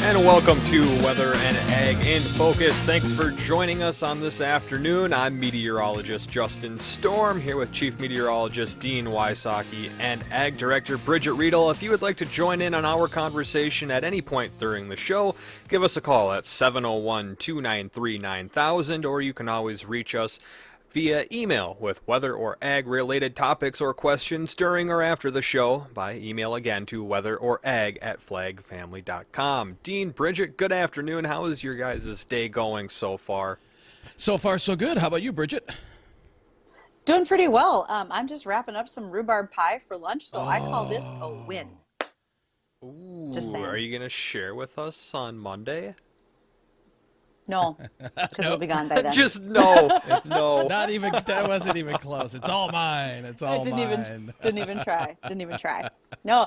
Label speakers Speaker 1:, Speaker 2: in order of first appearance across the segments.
Speaker 1: And welcome to Weather and Ag in Focus. Thanks for joining us on this afternoon. I'm meteorologist Justin Storm, here with Chief Meteorologist Dean Wysocki and Ag Director Bridget Riedel. If you would like to join in on our conversation at any point during the show, give us a call at 701-293-9000, or you can always reach us via email with weather or ag-related topics or questions during or after the show by email again to weatherorag@flagfamily.com. Dean, Bridget, good afternoon. How is your guys' day going so far?
Speaker 2: So far, so good. How about you, Bridget?
Speaker 3: Doing pretty well. I'm just wrapping up some rhubarb pie for lunch, so I call this a win.
Speaker 1: Ooh,
Speaker 3: Just saying.
Speaker 1: Are you going to share with us on Monday?
Speaker 3: No, because it'll be gone by then.
Speaker 1: Just no. No.
Speaker 2: Not even, that wasn't even close. It's all mine. It's all
Speaker 3: Didn't even try. No,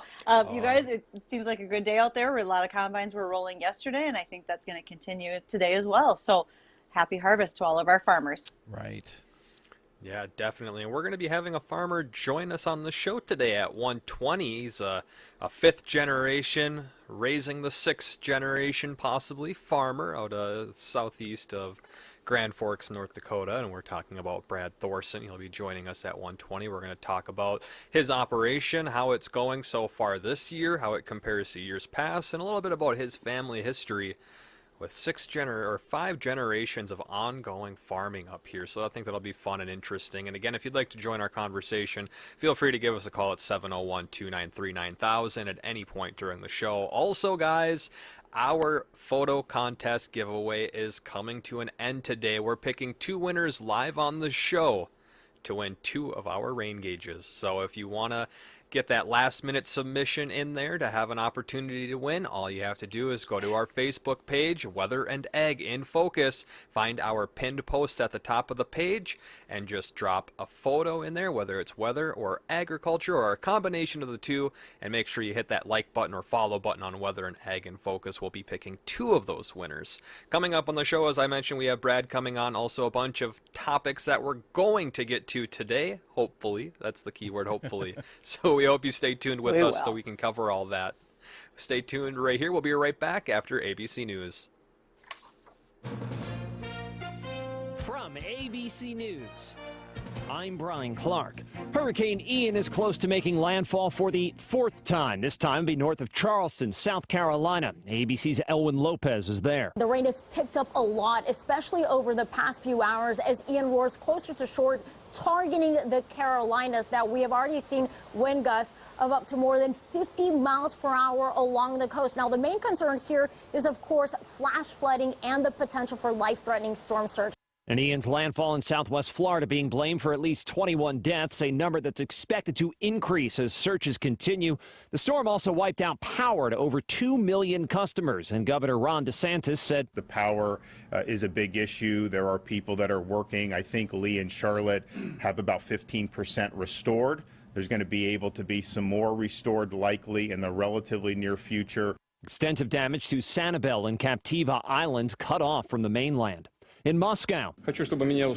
Speaker 3: you guys, it seems like a good day out there. A lot of combines were rolling yesterday, and I think that's going to continue today as well. So happy harvest to all of our farmers.
Speaker 2: Right.
Speaker 1: Yeah, definitely. And we're going to be having a farmer join us on the show today at 1:20. He's a fifth generation, raising the sixth generation possibly, farmer out of southeast of Grand Forks, North Dakota. And we're talking about Brad Thoreson. He'll be joining us at 1:20. We're going to talk about his operation, how it's going so far this year, how it compares to years past, and a little bit about his family history with five generations of ongoing farming up here. So I think that'll be fun and interesting. And again, if you'd like to join our conversation, feel free to give us a call at 701-293-9000 at any point during the show. Also, guys, our photo contest giveaway is coming to an end today. We're picking two winners live on the show to win two of our rain gauges. So if you want to get that last minute submission in there to have an opportunity to win, all you have to do is go to our Facebook page, Weather and Ag in Focus, find our pinned post at the top of the page, and just drop a photo in there, whether it's weather or agriculture or a combination of the two, and make sure you hit that like button or follow button on Weather and Ag in Focus. We'll be picking two of those winners. Coming up on the show, as I mentioned, we have Brad coming on, also a bunch of topics that we're going to get to today, hopefully. That's the key word, hopefully. So we hope you stay tuned with us so we can cover all that. Stay tuned right here. We'll be right back after ABC News.
Speaker 4: From ABC News, I'm Brian Clark. Hurricane Ian is close to making landfall for the fourth time. This time it'll be north of Charleston, South Carolina. ABC's Elwin Lopez is there.
Speaker 5: The rain has picked up a lot, especially over the past few hours as Ian roars closer to shore, targeting the Carolinas. Now, we have already seen wind gusts of up to more than 50 miles per hour along the coast. Now, the main concern here is, of course, flash flooding and the potential for life-threatening storm surge.
Speaker 4: And Ian's landfall in southwest Florida being blamed for at least 21 deaths, a number that's expected to increase as searches continue. The storm also wiped out power to over 2 million customers, and Governor Ron DeSantis said
Speaker 6: the power is a big issue. There are people that are working. I think Lee and Charlotte have about 15% restored. There's going to be able to be some more restored likely in the relatively near future.
Speaker 4: Extensive damage to Sanibel and Captiva Islands cut off from the mainland. In Moscow, Vladimir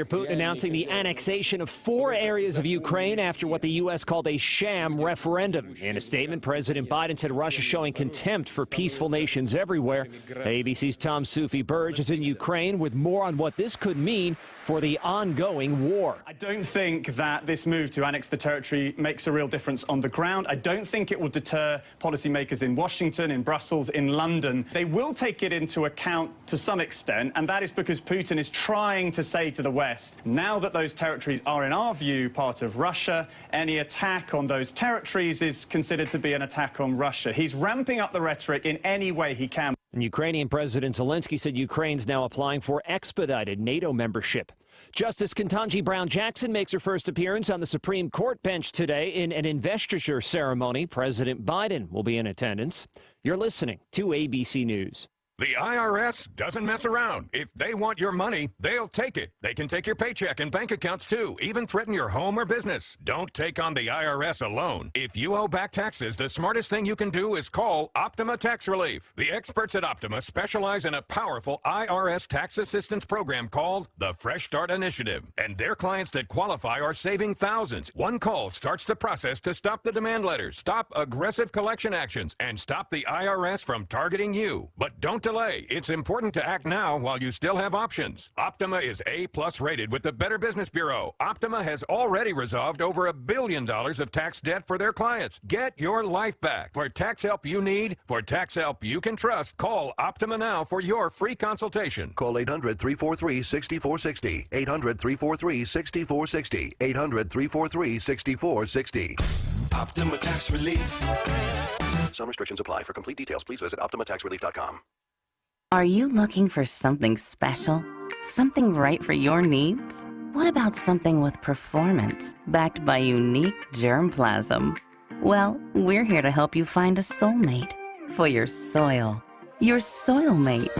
Speaker 4: Putin announcing the annexation of 4 areas of Ukraine after what the U.S. called a sham referendum. In a statement, President Biden said Russia showing contempt for peaceful nations everywhere. ABC's Tom Soufi-Burge is in Ukraine with more on what this could mean for the ongoing war.
Speaker 7: I don't think that this move to annex the territory makes a real difference on the ground. I don't think it will deter policymakers in Washington, in Brussels, in London. They will take it into account to some extent, and that is because Putin is trying to say to the West, now that those territories are, in our view, part of Russia, any attack on those territories is considered to be an attack on Russia. He's ramping up the rhetoric in any way he can.
Speaker 4: And Ukrainian President Zelensky said Ukraine's now applying for expedited NATO membership. Justice Ketanji Brown Jackson makes her first appearance on the Supreme Court bench today in an investiture ceremony. President Biden will be in attendance. You're listening to ABC News.
Speaker 8: The IRS doesn't mess around. If they want your money, they'll take it. They can take your paycheck and bank accounts too, even threaten your home or business. Don't take on the IRS alone. If you owe back taxes, the smartest thing you can do is call Optima Tax Relief. The experts at Optima specialize in a powerful IRS tax assistance program called the Fresh Start Initiative. And their clients that qualify are saving thousands. One call starts the process to stop the demand letters, stop aggressive collection actions, and stop the IRS from targeting you. But don't delay. It's important to act now while you still have options. Optima is A+ rated with the Better Business Bureau. Optima has already resolved over $1 billion of tax debt for their clients. Get your life back. For tax help you need, for tax help you can trust, call Optima now for your free consultation.
Speaker 9: Call 800-343-6460. 800-343-6460. 800-343-6460.
Speaker 10: Optima Tax Relief.
Speaker 9: Some restrictions apply. For complete details, please visit OptimaTaxRelief.com.
Speaker 11: Are you looking for something special? Something right for your needs? What about something with performance, backed by unique germplasm? Well, we're here to help you find a soulmate for your soil. Your soil mate.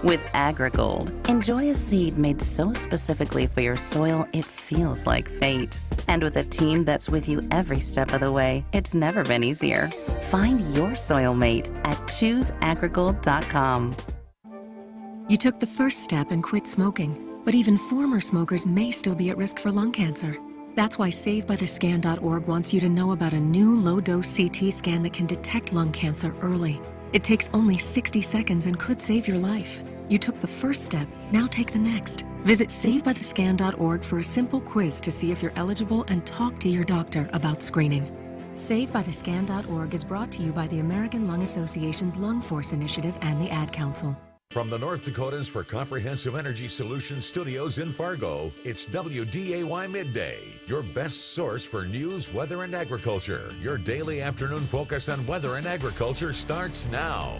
Speaker 11: With AgriGold, enjoy a seed made so specifically for your soil it feels like fate. And with a team that's with you every step of the way, it's never been easier. Find your soil mate at ChooseAgriGold.com.
Speaker 12: You took the first step and quit smoking, but even former smokers may still be at risk for lung cancer. That's why SaveByTheScan.org wants you to know about a new low-dose CT scan that can detect lung cancer early. It takes only 60 seconds and could save your life. You took the first step, now take the next. Visit SaveByTheScan.org for a simple quiz to see if you're eligible and talk to your doctor about screening. SaveByTheScan.org is brought to you by the American Lung Association's Lung Force Initiative and the Ad Council.
Speaker 13: From the North Dakota's for Comprehensive Energy Solutions studios in Fargo, it's WDAY Midday, your best source for news, weather, and agriculture. Your daily afternoon focus on weather and agriculture starts now.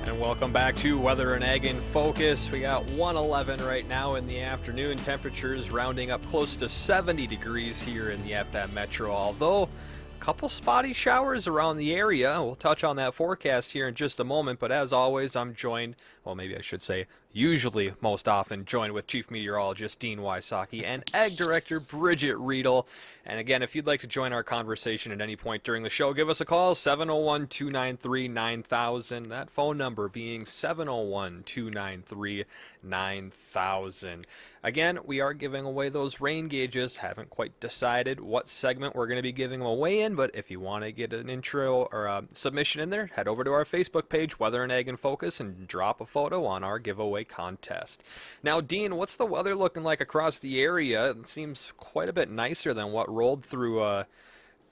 Speaker 1: And welcome back to Weather and Ag in Focus. We got 111 right now in the afternoon. Temperatures rounding up close to 70 degrees here in the FM Metro, although couple spotty showers around the area. We'll touch on that forecast here in just a moment, but as always, I'm joined, well, maybe I should say usually most often joined with Chief Meteorologist Dean Wysocki and Ag Director Bridget Riedel. And again, if you'd like to join our conversation at any point during the show, give us a call, 701-293-9000. That phone number being 701-293-9000. Again, we are giving away those rain gauges. Haven't quite decided what segment we're going to be giving them away in, but if you want to get an intro or a submission in there, head over to our Facebook page, Weather and Ag in Focus, and drop a photo on our giveaway contest. Now, Dean, what's the weather looking like across the area? It seems quite a bit nicer than what rolled through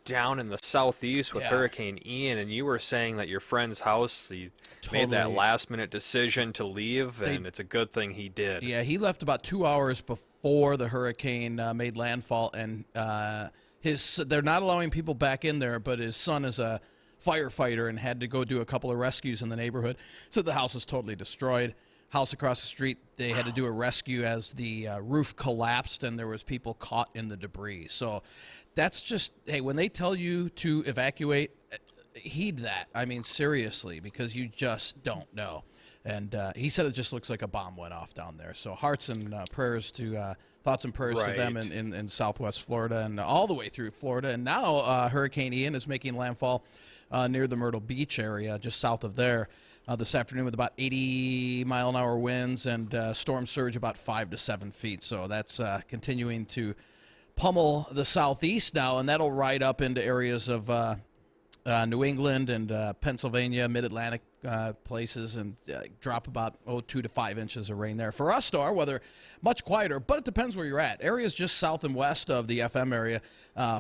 Speaker 1: down in the southeast with Hurricane Ian, and you were saying that your friend's house, he made that last-minute decision to leave, and it's a good thing he did.
Speaker 2: Yeah, he left about 2 hours before the hurricane made landfall, and they're not allowing people back in there, but his son is a firefighter and had to go do a couple of rescues in the neighborhood, so the house is totally destroyed. House across the street, they had to do a rescue as the roof collapsed and there was people caught in the debris. So that's just, hey, when they tell you to evacuate, heed that. I mean, seriously, because you just don't know. And he said it just looks like a bomb went off down there. So hearts and prayers to, thoughts and prayers to them in southwest Florida and all the way through Florida. And now Hurricane Ian is making landfall near the Myrtle Beach area, just south of there. This afternoon with about 80-mile-an-hour winds and storm surge about 5 to 7 feet. So that's continuing to pummel the southeast now, and that'll ride up into areas of New England and Pennsylvania, mid-Atlantic places, and drop about 2 to 5 inches of rain there. For us, though, our weather much quieter, but it depends where you're at. Areas just south and west of the FM area,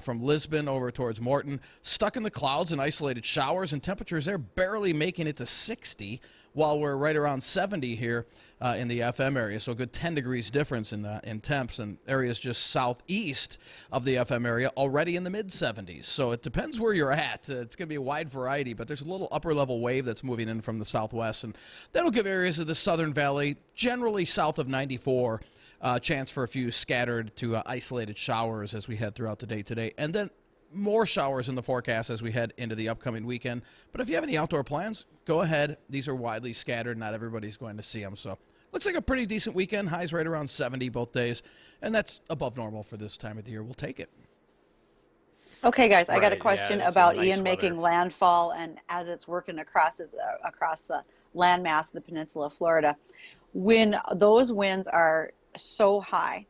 Speaker 2: from Lisbon over towards Morton, stuck in the clouds and isolated showers, and temperatures there barely making it to 60, while we're right around 70 here in the FM area. So a good 10 degrees difference in temps, and areas just southeast of the FM area already in the mid-70s. So it depends where you're at. It's going to be a wide variety, but there's a little upper-level wave that's moving in from the southwest, and that'll give areas of the southern valley, generally south of 94, chance for a few scattered to isolated showers as we head throughout the day today. And then more showers in the forecast as we head into the upcoming weekend. But if you have any outdoor plans, go ahead. These are widely scattered. Not everybody's going to see them. So looks like a pretty decent weekend. Highs right around 70 both days. And that's above normal for this time of the year. We'll take it.
Speaker 3: Okay, guys, I got a
Speaker 1: Right,
Speaker 3: question
Speaker 1: yeah,
Speaker 3: about
Speaker 1: some nice
Speaker 3: Ian making
Speaker 1: weather.
Speaker 3: landfall and as it's working across the landmass of the peninsula of Florida. When those winds are so high,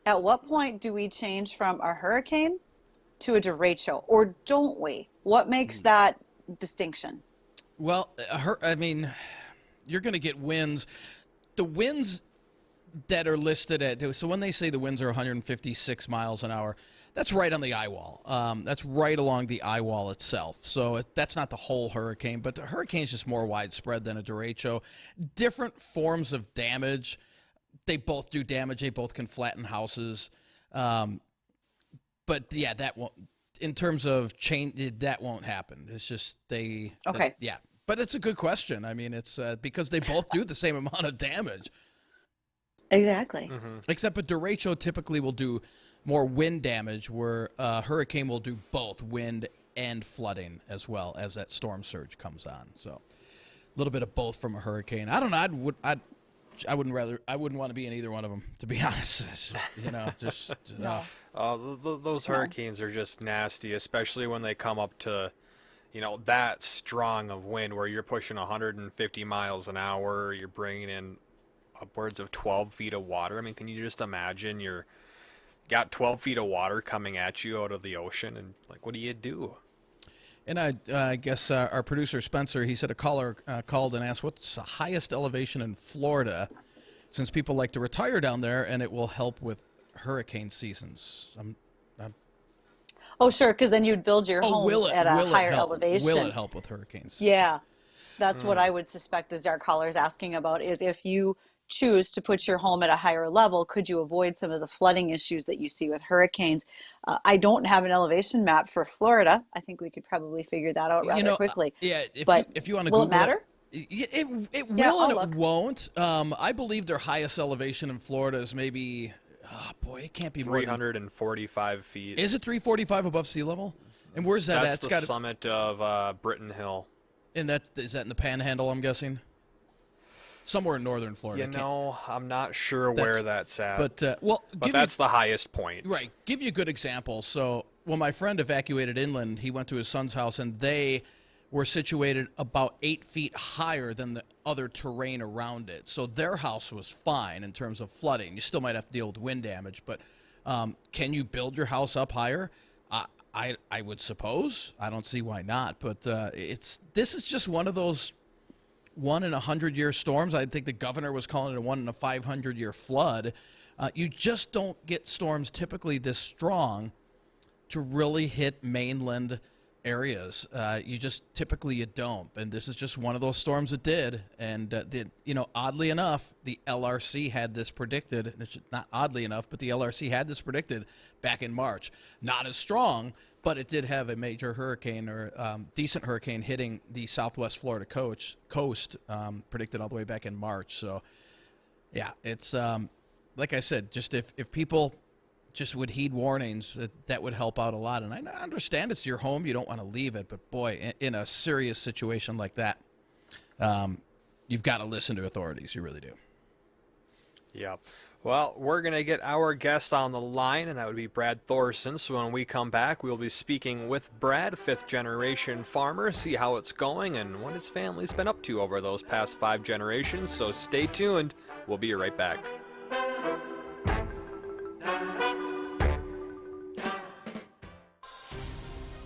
Speaker 3: at what point do we change from a hurricane to a derecho, or don't we? What makes that distinction?
Speaker 2: Well, I mean, you're going to get winds. The winds that are listed at, so when they say the winds are 156 miles an hour, that's right on the eye wall. That's right along the eye wall itself. So that's not the whole hurricane, but the hurricane's just more widespread than a derecho. Different forms of damage. They both do damage. They both can flatten houses. But yeah, that won't, in terms of change, that won't happen. It's just
Speaker 3: Okay.
Speaker 2: yeah. But it's a good question. I mean, it's because they both do the same amount of damage.
Speaker 3: Exactly.
Speaker 2: Except a derecho typically will do more wind damage, where a hurricane will do both wind and flooding as well as that storm surge comes on. So a little bit of both from a hurricane. I don't know. I wouldn't want to be in either one of them, to be honest. You know, just
Speaker 1: Those hurricanes are just nasty, especially when they come up to, you know, that strong of wind where you're pushing 150 miles an hour. You're bringing in upwards of 12 feet of water. I mean, can you just imagine you're got 12 feet of water coming at you out of the ocean, and like, what do you do?
Speaker 2: And I guess our producer Spencer, he said a caller called and asked, what's the highest elevation in Florida, since people like to retire down there, and it will help with hurricane seasons.
Speaker 3: Oh, sure, because then you'd build your homes at a higher elevation.
Speaker 2: Will it help with hurricanes?
Speaker 3: Yeah, that's what I would suspect is our caller's asking about, is if you choose to put your home at a higher level, could you avoid some of the flooding issues that you see with hurricanes? I don't have an elevation map for Florida. I think we could probably figure that out rather quickly.
Speaker 2: Yeah, if you want to
Speaker 3: will
Speaker 2: Google
Speaker 3: it matter?
Speaker 2: It will
Speaker 3: Yeah,
Speaker 2: and it won't. I believe their highest elevation in Florida is maybe, it can't be more than
Speaker 1: 345 feet.
Speaker 2: Is it 345 above sea level? And where's that at?
Speaker 1: That's the summit of Britton Hill.
Speaker 2: And is that in the Panhandle, I'm guessing? Somewhere in northern Florida.
Speaker 1: You know, I'm not sure where that's at.
Speaker 2: But
Speaker 1: that's the highest point.
Speaker 2: Right. Give you a good example. So when my friend evacuated inland, he went to his son's house, and they were situated about 8 feet higher than the other terrain around it. So their house was fine in terms of flooding. You still might have to deal with wind damage, but can you build your house up higher? I would suppose. I don't see why not. But this is just one of those 1 in 100-year storms. I think the governor was calling it a 1 in a 500-year flood. You just don't get storms typically this strong to really hit mainland areas. You don't. And this is just one of those storms that did. And oddly enough, the LRC had this predicted. Not oddly enough, but the LRC had this predicted back in March. Not as strong, but it did have a major hurricane or decent hurricane hitting the southwest Florida coast, predicted all the way back in March. So, yeah, it's like I said, just if people just would heed warnings, that would help out a lot. And I understand it's your home. You don't want to leave it. But, boy, in a serious situation like that, you've got to listen to authorities. You really do.
Speaker 1: Yeah. Well, we're going to get our guest on the line, and that would be Brad Thoreson. So when we come back, we'll be speaking with Brad, fifth-generation farmer, see how it's going and what his family's been up to over those past 5 generations. So stay tuned. We'll be right back.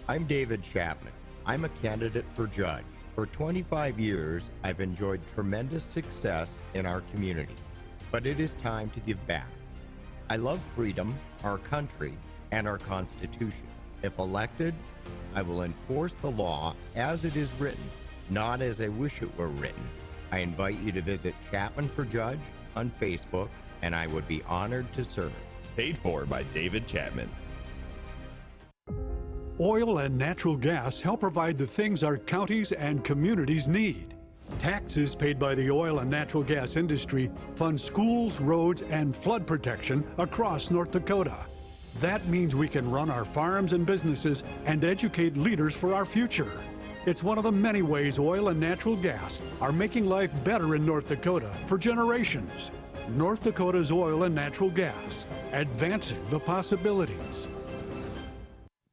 Speaker 14: I'm David Chapman. I'm a candidate for judge. For 25 years, I've enjoyed tremendous success in our community. But it is time to give back. I love freedom, our country, and our Constitution. If elected, I will enforce the law as it is written, not as I wish it were written. I invite you to visit Chapman for Judge on Facebook, and I would be honored to serve.
Speaker 15: Paid for by David Chapman.
Speaker 16: Oil and natural gas help provide the things our counties and communities need. Taxes paid by the oil and natural gas industry fund schools, roads, and flood protection across North Dakota. That means we can run our farms and businesses and educate leaders for our future. It's one of the many ways oil and natural gas are making life better in North Dakota for generations. North Dakota's oil and natural gas, advancing the possibilities.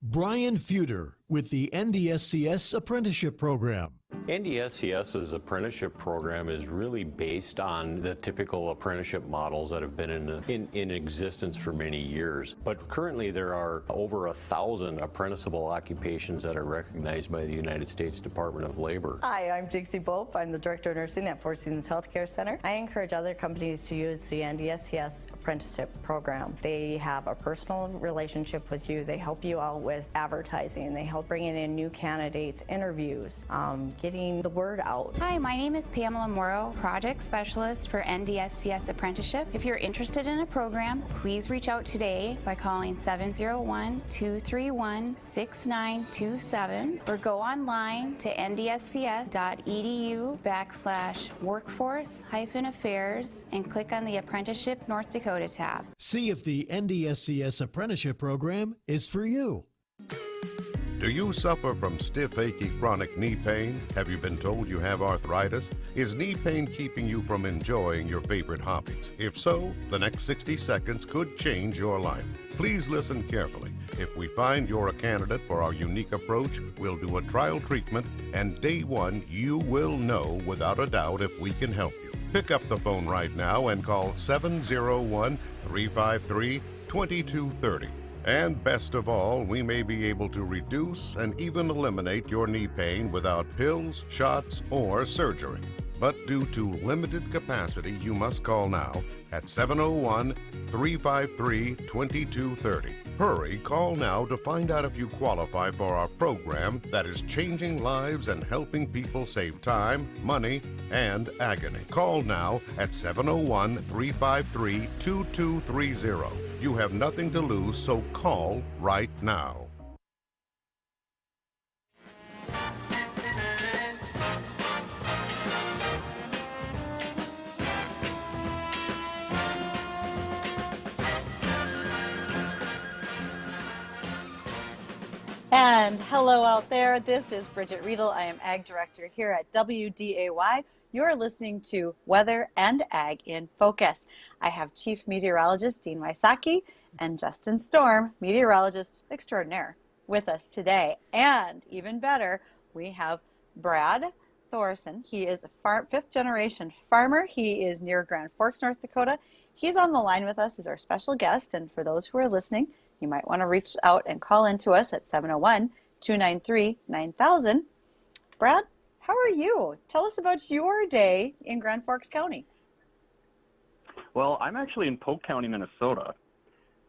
Speaker 17: Brian Feuder with the NDSCS Apprenticeship Program.
Speaker 18: NDSCS's apprenticeship program is really based on the typical apprenticeship models that have been in existence for many years. But currently there are over 1,000 apprenticeable occupations that are recognized by the United States Department of Labor.
Speaker 19: Hi, I'm Dixie Bope. I'm the Director of Nursing at Four Seasons Healthcare Center. I encourage other companies to use the NDSCS apprenticeship program. They have a personal relationship with you. They help you out with advertising. They help bringing in new candidates, interviews, getting the word out.
Speaker 20: Hi, my name is Pamela Morrow, Project Specialist for NDSCS Apprenticeship. If you're interested in a program, please reach out today by calling 701-231-6927 or go online to ndscs.edu/workforce-affairs and click on the Apprenticeship North Dakota tab.
Speaker 17: See if the NDSCS Apprenticeship Program is for you.
Speaker 21: Do you suffer from stiff, achy, chronic knee pain? Have you been told you have arthritis? Is knee pain keeping you from enjoying your favorite hobbies? If so, the next 60 seconds could change your life. Please listen carefully. If we find you're a candidate for our unique approach, we'll do a trial treatment, and day one, you will know without a doubt if we can help you. Pick up the phone right now and call 701-353-2230. And best of all, we may be able to reduce and even eliminate your knee pain without pills, shots, or surgery. But due to limited capacity, you must call now at 701-353-2230. Hurry, call now to find out if you qualify for our program that is changing lives and helping people save time, money, and agony. Call now at 701-353-2230. You have nothing to lose, so call right now.
Speaker 3: And hello out there. This is Bridget Riedel. I am Ag Director here at WDAY. You're listening to Weather and Ag in Focus. I have Chief Meteorologist Dean Wysocki and Justin Storm, Meteorologist Extraordinaire, with us today. And even better, we have Brad Thoreson. He is a fifth-generation farmer. He is near Grand Forks, North Dakota. He's on the line with us as our special guest. And for those who are listening, you might want to reach out and call into us at 701-293-9000. Brad, how are you? Tell us about your day in Grand Forks County.
Speaker 22: Well, I'm actually in Polk County, Minnesota.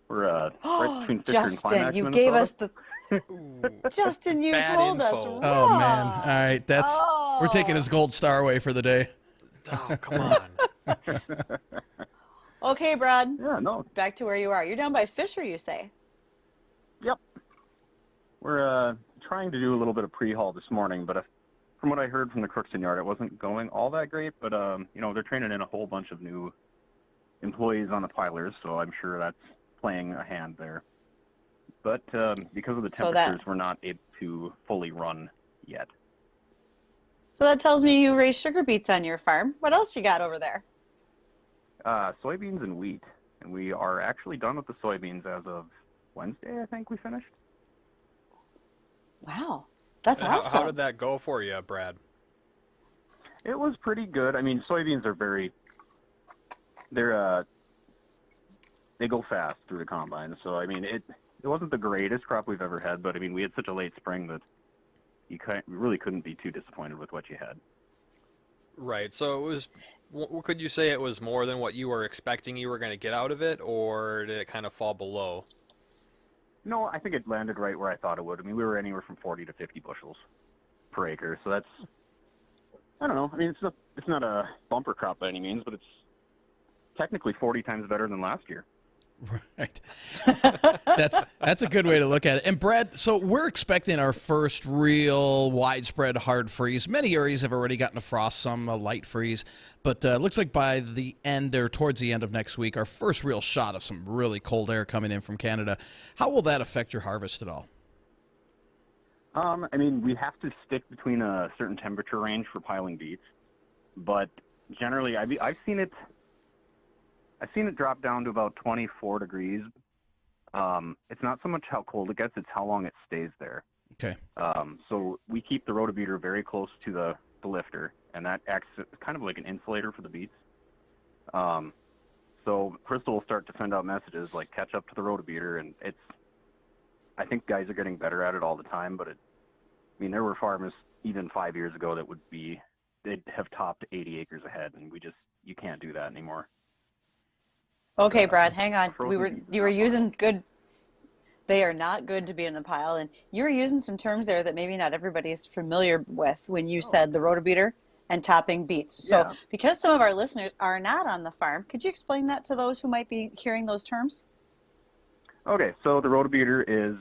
Speaker 22: We're right between Fisher and
Speaker 3: Justin,
Speaker 22: Climax,
Speaker 3: you
Speaker 22: Minnesota.
Speaker 3: gave us the... Justin, you told us wrong.
Speaker 2: Oh, man. All right. We're taking his gold star away for the day.
Speaker 1: Oh, come on.
Speaker 3: Okay, Brad.
Speaker 22: Yeah, no.
Speaker 3: Back to where you are. You're down by Fisher, you say?
Speaker 22: Yep. We're trying to do a little bit of pre-haul this morning, but from what I heard from the Crookston Yard, it wasn't going all that great. But, they're training in a whole bunch of new employees on the pilers, so I'm sure that's playing a hand there. But because of the temperatures, we're not able to fully run yet.
Speaker 3: So that tells me you raise sugar beets on your farm. What else you got over there?
Speaker 22: Soybeans and wheat. And we are actually done with the soybeans as of Wednesday, I think we finished.
Speaker 3: Wow. That's awesome.
Speaker 1: How did that go for you, Brad?
Speaker 22: It was pretty good. I mean, soybeans are they go fast through the combine. So, I mean, it wasn't the greatest crop we've ever had, but, I mean, we had such a late spring that you really couldn't be too disappointed with what you had.
Speaker 1: Right. So it was, could you say it was more than what you were expecting you were going to get out of it, or did it kind of fall below?
Speaker 22: No, I think it landed right where I thought it would. I mean, we were anywhere from 40 to 50 bushels per acre. So that's, I don't know. I mean, it's not a bumper crop by any means, but it's technically 40 times better than last year.
Speaker 2: Right. That's a good way to look at it. And Brad, so we're expecting our first real widespread hard freeze. Many areas have already gotten a frost, some a light freeze, but it looks like by the end or towards the end of next week, our first real shot of some really cold air coming in from Canada. How will that affect your harvest at all?
Speaker 22: I mean, we have to stick between a certain temperature range for piling beets, but generally, I've seen it drop down to about 24 degrees. It's not so much how cold it gets, it's how long it stays there.
Speaker 2: Okay.
Speaker 22: So we keep the rotobeater very close to the lifter, and that acts kind of like an insulator for the beets. So Crystal will start to send out messages like catch up to the rotobeater, and I think guys are getting better at it all the time, but there were farmers even 5 years ago that they'd have topped 80 acres ahead, and you can't do that anymore.
Speaker 3: Okay, Brad, hang on. You were using good. They are not good to be in the pile, and you were using some terms there that maybe not everybody's familiar with when you said the rotobeater and topping beets. So, because some of our listeners are not on the farm, could you explain that to those who might be hearing those terms?
Speaker 22: Okay, so the rotobeater is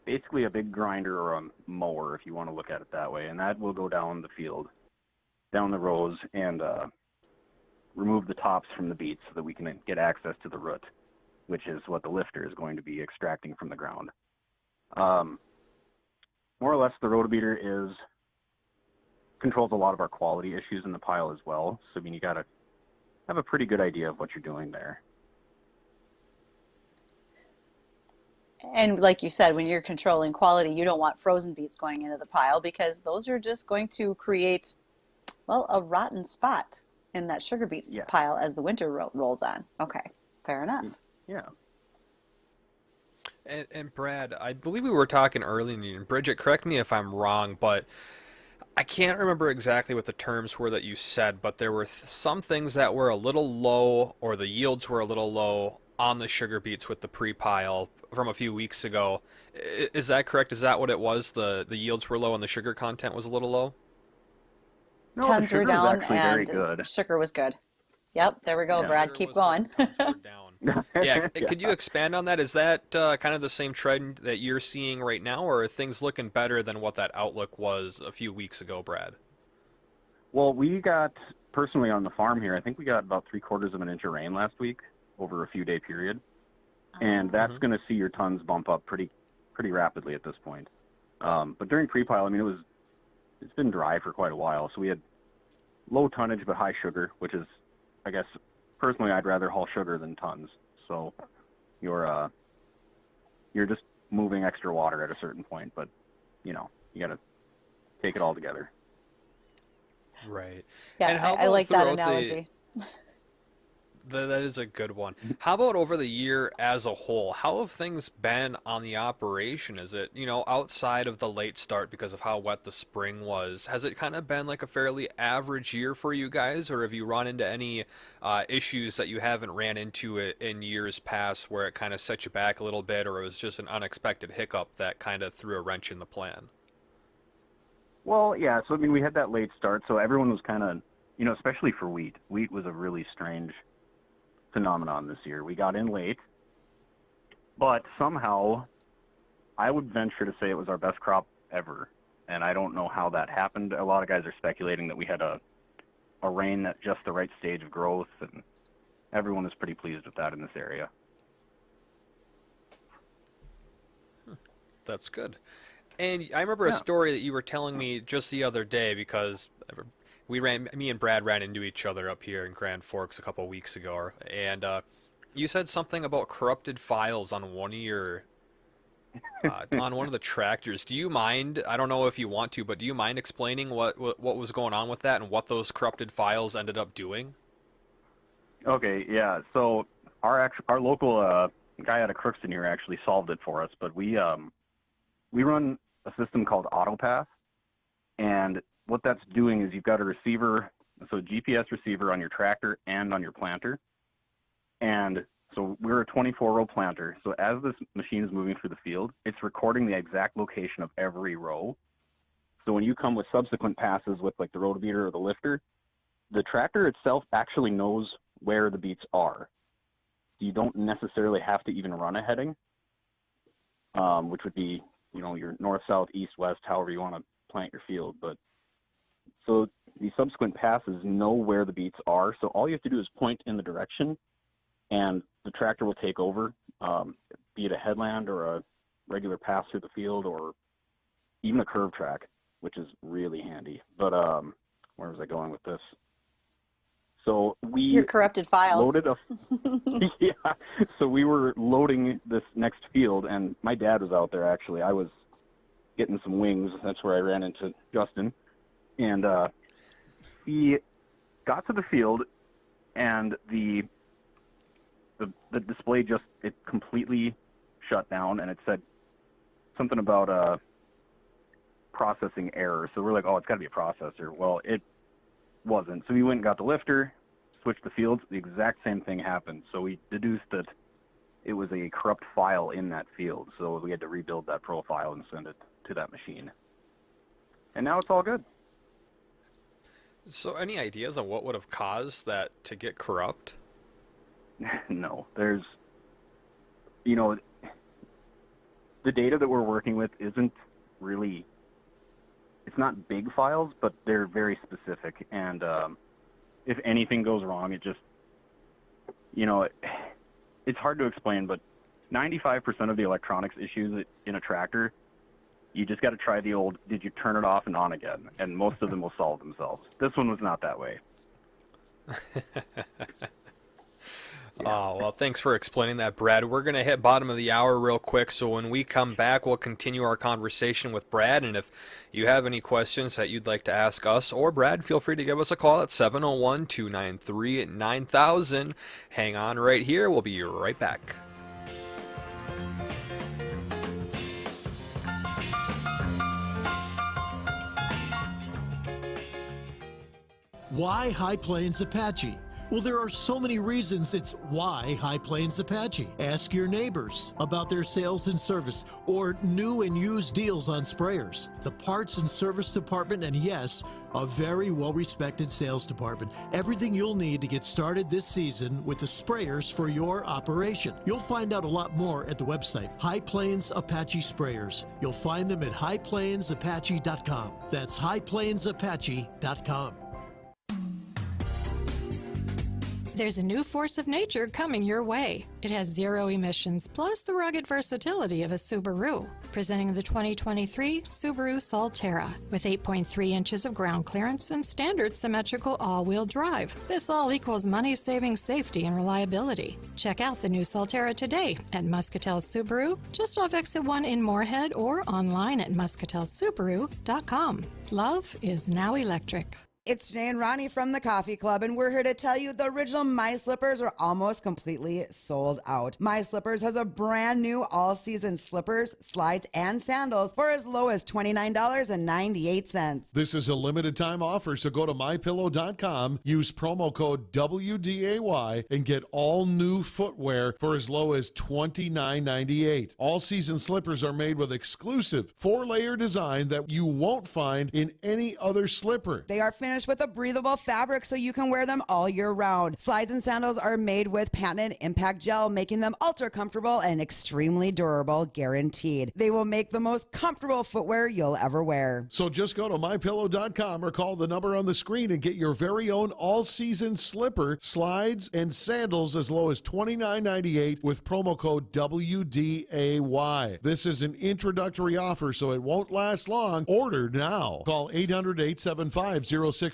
Speaker 22: basically a big grinder or a mower, if you want to look at it that way, and that will go down the field, down the rows, and remove the tops from the beets so that we can get access to the root, which is what the lifter is going to be extracting from the ground. More or less, the rotobeater controls a lot of our quality issues in the pile as well. So, you got to have a pretty good idea of what you're doing there.
Speaker 3: And like you said, when you're controlling quality, you don't want frozen beets going into the pile because those are just going to create, a rotten spot in that sugar beet pile as the winter rolls on. Okay, fair enough.
Speaker 22: Yeah.
Speaker 1: And Brad, I believe we were talking earlier, and Bridget, correct me if I'm wrong, but I can't remember exactly what the terms were that you said, but there were some things that were a little low, or the yields were a little low on the sugar beets with the pre-pile from a few weeks ago. Is that correct? Is that what it was? The yields were low and the sugar content was a little low?
Speaker 22: No,
Speaker 3: Tons were down
Speaker 22: very good.
Speaker 3: Sugar was good. Yep, there we go, Brad. Keep going.
Speaker 1: Yeah, could you expand on that? Is that kind of the same trend that you're seeing right now, or are things looking better than what that outlook was a few weeks ago, Brad?
Speaker 22: Well, we got, personally on the farm here, I think we got about 3/4 of an inch of rain last week over a few-day period, and that's going to see your tons bump up pretty rapidly at this point. But during pre-pile, it's been dry for quite a while, so we had low tonnage but high sugar, which is, I guess, personally, I'd rather haul sugar than tons. So you're just moving extra water at a certain point, but you got to take it all together.
Speaker 1: Right.
Speaker 3: Yeah,
Speaker 1: and how
Speaker 3: I like that
Speaker 1: throughout
Speaker 3: analogy.
Speaker 1: That is a good one. How about over the year as a whole? How have things been on the operation? Is it, outside of the late start because of how wet the spring was, has it kind of been like a fairly average year for you guys, or have you run into any issues that you haven't ran into it in years past where it kind of set you back a little bit, or it was just an unexpected hiccup that kind of threw a wrench in the plan?
Speaker 22: Well, yeah, so we had that late start, so everyone was kind of, especially for wheat. Wheat was a really strange phenomenon this year. We got in late, but somehow I would venture to say it was our best crop ever, and I don't know how that happened. A lot of guys are speculating that we had a rain at just the right stage of growth, and everyone is pretty pleased with that in this area.
Speaker 1: That's good. And I remember a story that you were telling me just the other day, because me and Brad ran into each other up here in Grand Forks a couple of weeks ago, and you said something about corrupted files on one of your on one of the tractors. Do you mind? I don't know if you want to, but do you mind explaining what was going on with that and what those corrupted files ended up doing?
Speaker 22: Okay, yeah. So our local guy out of Crookston here actually solved it for us, but we run a system called AutoPath, and what that's doing is you've got a receiver, so a GPS receiver on your tractor and on your planter. And so we're a 24-row planter. So as this machine is moving through the field, it's recording the exact location of every row. So when you come with subsequent passes with like the rotobeater or the lifter, the tractor itself actually knows where the beets are. So you don't necessarily have to even run a heading, which would be, your north, south, east, west, however you want to plant your field. But so the subsequent passes know where the beets are. So all you have to do is point in the direction, and the tractor will take over, be it a headland or a regular pass through the field or even a curve track, which is really handy. But where was I going with this? So
Speaker 3: your corrupted files.
Speaker 22: Loaded yeah. So we were loading this next field, and my dad was out there actually. I was getting some wings. That's where I ran into Justin, and he got to the field, and the display it completely shut down, and it said something about processing error. So we're like, oh, it's got to be a processor. Well, it wasn't. So we went and got the lifter, switched the fields. The exact same thing happened. So we deduced that it was a corrupt file in that field. So we had to rebuild that profile and send it to that machine. And now it's all good.
Speaker 1: So any ideas on what would have caused that to get corrupt?
Speaker 22: No, there's, the data that we're working with isn't really, it's not big files, but they're very specific. And if anything goes wrong, it just, it's hard to explain, but 95% of the electronics issues in a tractor, you just got to try the old, did you turn it off and on again? And most of them will solve themselves. This one was not that way.
Speaker 1: Oh, well, thanks for explaining that, Brad. We're going to hit bottom of the hour real quick, so when we come back, we'll continue our conversation with Brad, and if you have any questions that you'd like to ask us or Brad, feel free to give us a call at 701-293-9000. Hang on right here. We'll be right back.
Speaker 17: Why High Plains Apache? Well, there are so many reasons it's why High Plains Apache. Ask your neighbors about their sales and service or new and used deals on sprayers, the parts and service department, and yes, a very well-respected sales department. Everything you'll need to get started this season with the sprayers for your operation. You'll find out a lot more at the website, High Plains Apache Sprayers. You'll find them at highplainsapache.com. That's highplainsapache.com.
Speaker 5: There's a new force of nature coming your way. It has zero emissions, plus the rugged versatility of a Subaru. Presenting the 2023 Subaru Solterra with 8.3 inches of ground clearance and standard symmetrical all-wheel drive. This all equals money-saving safety and reliability. Check out the new Solterra today at Muscatel Subaru, just off Exit 1 in Moorhead, or online at muscatelsubaru.com. Love is now electric.
Speaker 6: It's Jay and Ronnie from the Coffee Club, and we're here to tell you the original My Slippers are almost completely sold out. My Slippers has a brand new all-season slippers, slides, and sandals for as low as $29.98.
Speaker 23: This is a limited time offer, so go to MyPillow.com, use promo code WDAY, and get all new footwear for as low as $29.98. All-season slippers are made with exclusive 4-layer design that you won't find in any other slipper.
Speaker 6: They are finished with a breathable fabric so you can wear them all year round. Slides and sandals are made with patented impact gel, making them ultra comfortable and extremely durable, guaranteed. They will make the most comfortable footwear you'll ever wear.
Speaker 23: So just go to MyPillow.com or call the number on the screen and get your very own all-season slipper, slides, and sandals as low as $29.98 with promo code WDAY. This is an introductory offer, so it won't last long. Order now. Call 800-875-0644.
Speaker 24: You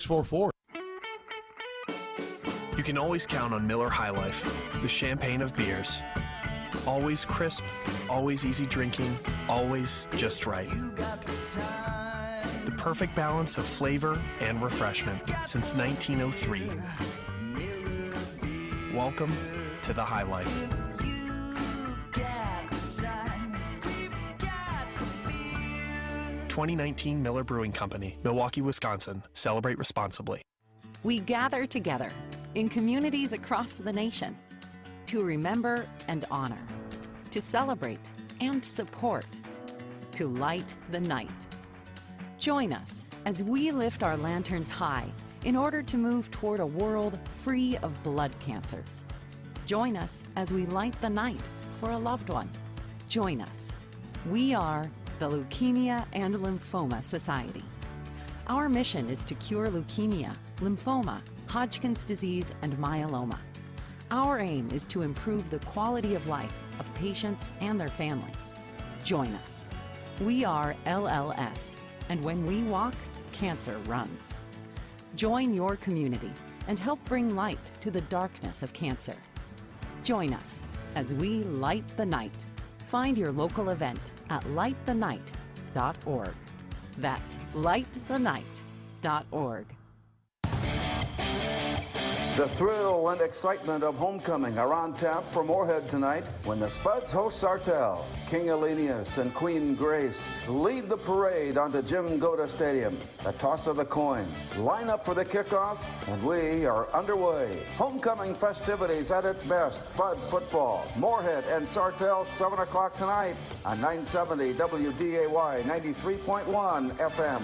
Speaker 24: can always count on Miller High Life, the champagne of beers. Always crisp, always easy drinking, always just right. The perfect balance of flavor and refreshment since 1903. Welcome to the High Life. '19 Miller Brewing Company, Milwaukee, Wisconsin. Celebrate responsibly.
Speaker 25: We gather together in communities across the nation to remember and honor, to celebrate and support, to light the night. Join us as we lift our lanterns high in order to move toward a world free of blood cancers. Join us as we light the night for a loved one. Join us. We are the Leukemia and Lymphoma Society. Our mission is to cure leukemia, lymphoma, Hodgkin's disease, and myeloma. Our aim is to improve the quality of life of patients and their families. Join us. We are LLS, and when we walk, cancer runs. Join your community and help bring light to the darkness of cancer. Join us as we light the night. Find your local event at lightthenight.org. That's lightthenight.org.
Speaker 4: The thrill and excitement of homecoming are on tap for Moorhead tonight when the Spuds host Sartell. King Elenius and Queen Grace lead the parade onto Jim Goda Stadium. The toss of the coin, line up for the kickoff, and we are underway. Homecoming festivities at its best. Spud football, Moorhead and Sartell, 7 o'clock tonight on 970 WDAY 93.1 FM.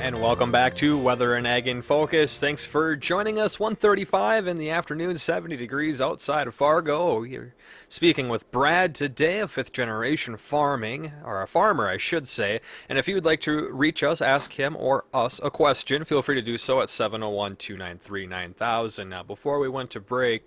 Speaker 1: And welcome back to Weather and Ag in Focus. Thanks for joining us. 1:35 in the afternoon, 70 degrees outside of Fargo. You're speaking with Brad today of fifth generation farming, or a farmer, I should say. And if you would like to reach us, ask him or us a question, feel free to do so at 701-293-9000. Now, before we went to break,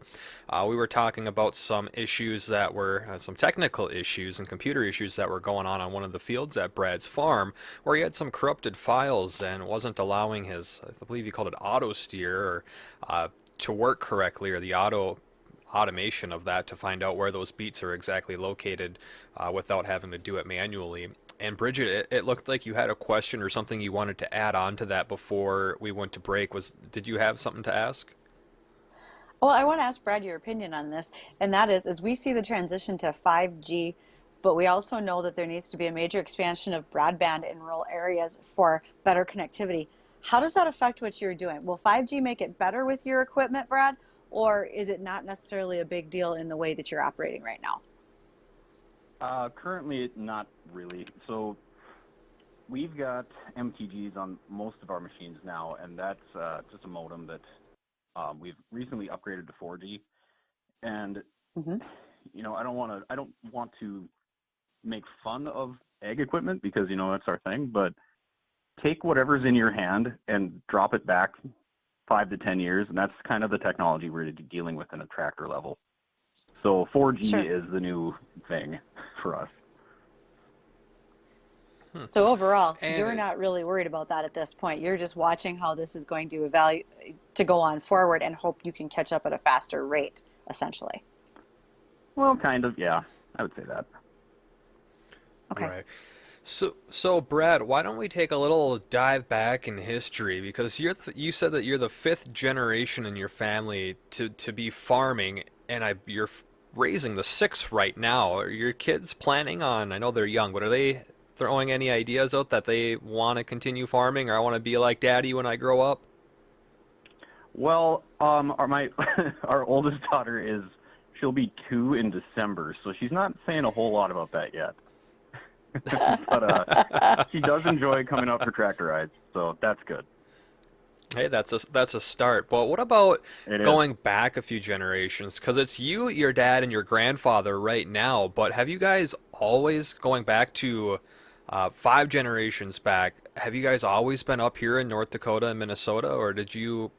Speaker 1: we were talking about some issues that were, some technical issues and computer issues that were going on one of the fields at Brad's farm, where he had some corrupted files and wasn't allowing his, I believe he called it auto steer, or to work correctly, or the automation of that to find out where those beats are exactly located without having to do it manually. And Bridget, it looked like you had a question or something you wanted to add on to that before we went to break. Did you have something to ask?
Speaker 3: Well, I want to ask Brad your opinion on this, and that is, as we see the transition to 5G, but we also know that there needs to be a major expansion of broadband in rural areas for better connectivity. How does that affect what you're doing? Will 5G make it better with your equipment, Brad, or is it not necessarily a big deal in the way that you're operating right now?
Speaker 22: Currently, not really. So we've got MTGs on most of our machines now, and that's just a modem that we've recently upgraded to 4G. And you know, I don't want to make fun of ag equipment because, you know, that's our thing, but take whatever's in your hand and drop it back 5 to 10 years, and that's kind of the technology we're dealing with in a tractor level. So 4G is the new thing for us.
Speaker 3: So overall, you're not really worried about that at this point. You're just watching how this is going to go on forward and hope you can catch up at a faster rate, essentially.
Speaker 22: Well, kind of, yeah. I would say that.
Speaker 3: Okay.
Speaker 1: Right. So Brad, why don't we take a little dive back in history, because you said that you're the fifth generation in your family to be farming, and you're raising the sixth right now. Are your kids planning on, I know they're young, but are they throwing any ideas out that they want to continue farming, or I want to be like Daddy when I grow up?
Speaker 22: Well, our oldest daughter she'll be 2 in December, so she's not saying a whole lot about that yet. But she does enjoy coming out for tractor rides, so that's good.
Speaker 1: Hey, that's a start. But what about going back a few generations? Because it's you, your dad, and your grandfather right now. But have you guys always, going back to 5 generations back, have you guys always been up here in North Dakota and Minnesota, or did you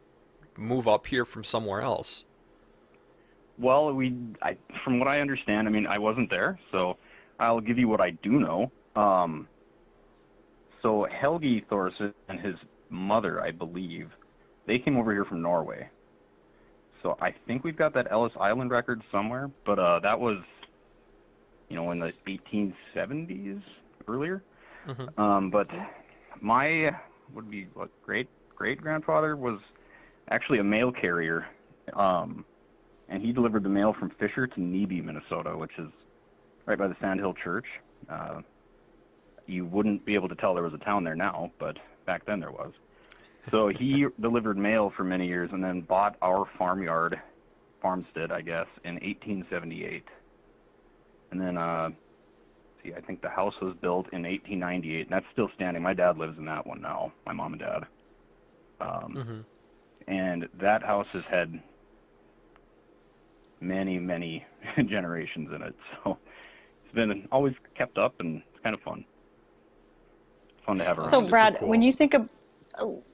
Speaker 1: move up here from somewhere else?
Speaker 22: Well, from what I understand, I mean, I wasn't there, so I'll give you what I do know. So Helgi Thoreson and his mother, I believe, they came over here from Norway. So I think we've got that Ellis Island record somewhere, but that was, you know, in the 1870s, earlier. But my great-grandfather was actually a mail carrier, and he delivered the mail from Fisher to Neby, Minnesota, which is right by the Sandhill Church. You wouldn't be able to tell there was a town there now, but back then there was. So he delivered mail for many years and then bought our farmstead, I guess, in 1878. And then see, I think the house was built in 1898, and that's still standing. My dad lives in that one now, my mom and dad. And that house has had many, many generations in it. So it's been always kept up, and it's kind of fun. Fun to have around.
Speaker 3: So, Brad, when you think of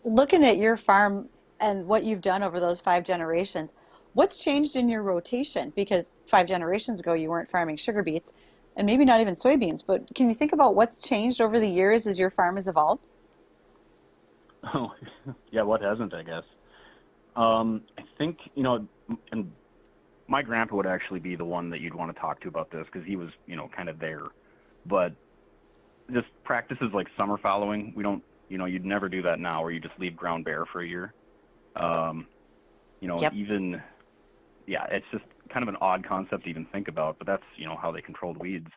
Speaker 3: looking at your farm and what you've done over those 5 generations, what's changed in your rotation? Because 5 generations ago, you weren't farming sugar beets and maybe not even soybeans, but can you think about what's changed over the years as your farm has evolved?
Speaker 22: Oh, yeah, what hasn't, I guess? I think, and my grandpa would actually be the one that you'd want to talk to about this because he was, kind of there. But just practices like summer fallowing, we don't, you'd never do that now where you just leave ground bare for a year. Even, it's just kind of an odd concept to even think about, but that's, how they controlled weeds.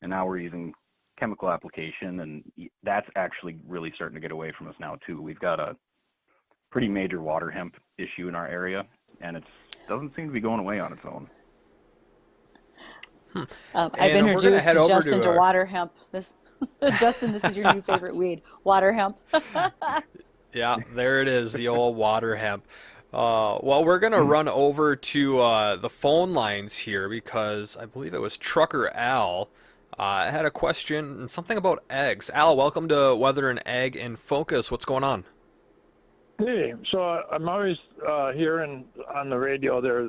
Speaker 22: And now we're using chemical application, and that's actually really starting to get away from us now too. We've got a pretty major water hemp issue in our area, and it doesn't seem to be going away on its own.
Speaker 3: I've introduced Justin to water hemp. Justin, this is your new favorite weed, water hemp.
Speaker 1: Yeah, there it is, the old water hemp. Well, we're going to run over to the phone lines here because I believe it was Trucker Al had a question, something about eggs. Al, welcome to Weather and Ag in Focus. What's going on?
Speaker 7: Hey, so I'm always hearing on the radio there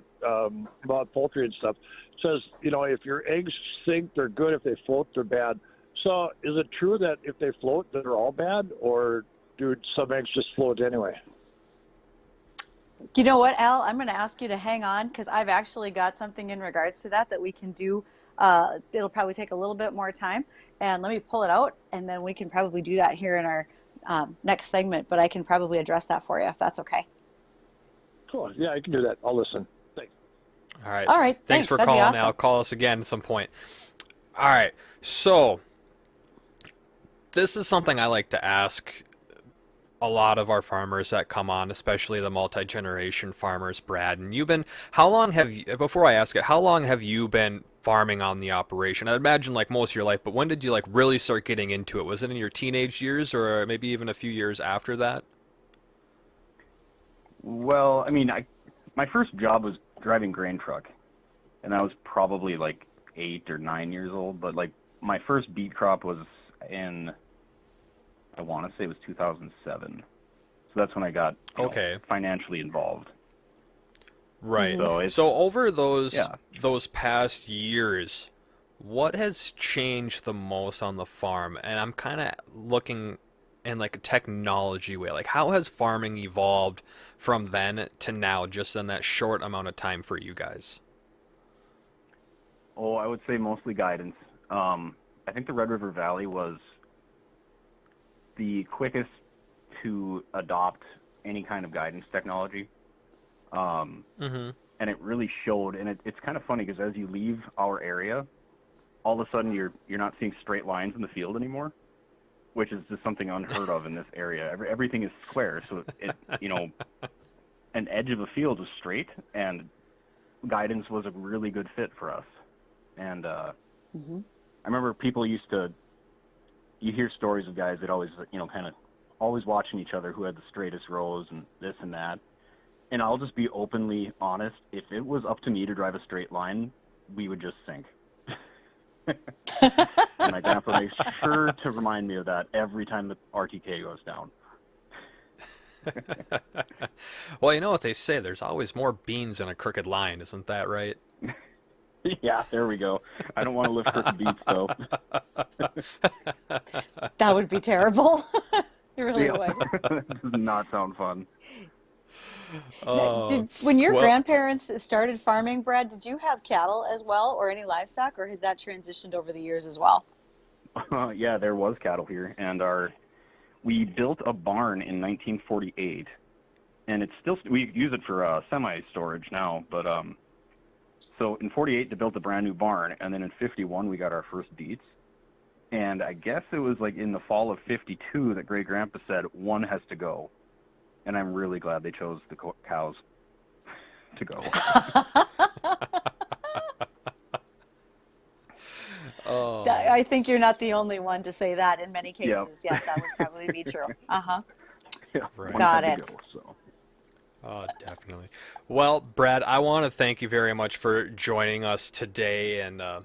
Speaker 7: about poultry and stuff. It says, if your eggs sink, they're good. If they float, they're bad. So is it true that if they float, they're all bad, or do some eggs just float anyway?
Speaker 3: You know what, Al? I'm going to ask you to hang on because I've actually got something in regards to that we can do. It'll probably take a little bit more time. And let me pull it out, and then we can probably do that here in our next segment. But I can probably address that for you if that's okay.
Speaker 7: Cool. Yeah, I can do that. I'll listen. Thanks.
Speaker 1: All right.
Speaker 3: All right.
Speaker 1: Thanks for
Speaker 3: That'd be
Speaker 1: calling,
Speaker 3: awesome.
Speaker 1: Al. Call us again at some point. All right. So this is something I like to ask a lot of our farmers that come on, especially the multi-generation farmers, Brad. And how long have you, before I ask it, how long have you been farming on the operation? I imagine like most of your life, but when did you really start getting into it? Was it in your teenage years or maybe even a few years after that?
Speaker 22: Well, my first job was driving grain truck, and I was probably 8 or 9 years old, but my first beet crop was in, I want to say it was 2007. So that's when I got financially involved.
Speaker 1: Right. So over those past years, what has changed the most on the farm? And I'm kind of looking in a technology way. How has farming evolved from then to now, just in that short amount of time for you guys?
Speaker 22: Oh, I would say mostly guidance. I think the Red River Valley was the quickest to adopt any kind of guidance technology. And it really showed, and it's kind of funny because as you leave our area, all of a sudden you're not seeing straight lines in the field anymore, which is just something unheard of in this area. Everything is square, so an edge of a field was straight, and guidance was a really good fit for us. And I remember people you hear stories of guys that always, kind of always watching each other who had the straightest rows and this and that. And I'll just be openly honest. If it was up to me to drive a straight line, we would just sink. And my grandpa makes sure to remind me of that every time the RTK goes down.
Speaker 1: Well, you know what they say, there's always more beans in a crooked line, isn't that right?
Speaker 22: Yeah, there we go. I don't want to lift crooked beets, though.
Speaker 3: That would be terrible. It really would.
Speaker 22: That does not sound fun.
Speaker 3: When your grandparents started farming, Brad, did you have cattle as well or any livestock, or has that transitioned over the years as well?
Speaker 22: Yeah, there was cattle here, and we built a barn in 1948, and it's still, we use it for semi-storage now, but so in 48 they built a brand new barn, and then in 51 we got our first beets, and I guess it was in the fall of 52 that Great Grandpa said one has to go. And I'm really glad they chose the cows to go.
Speaker 3: I think you're not the only one to say that in many cases.
Speaker 22: Yep.
Speaker 3: Yes, that would probably be true. Uh-huh.
Speaker 22: Yeah,
Speaker 1: Right.
Speaker 3: Got it.
Speaker 1: Oh, definitely. Well, Brad, I want to thank you very much for joining us today, and I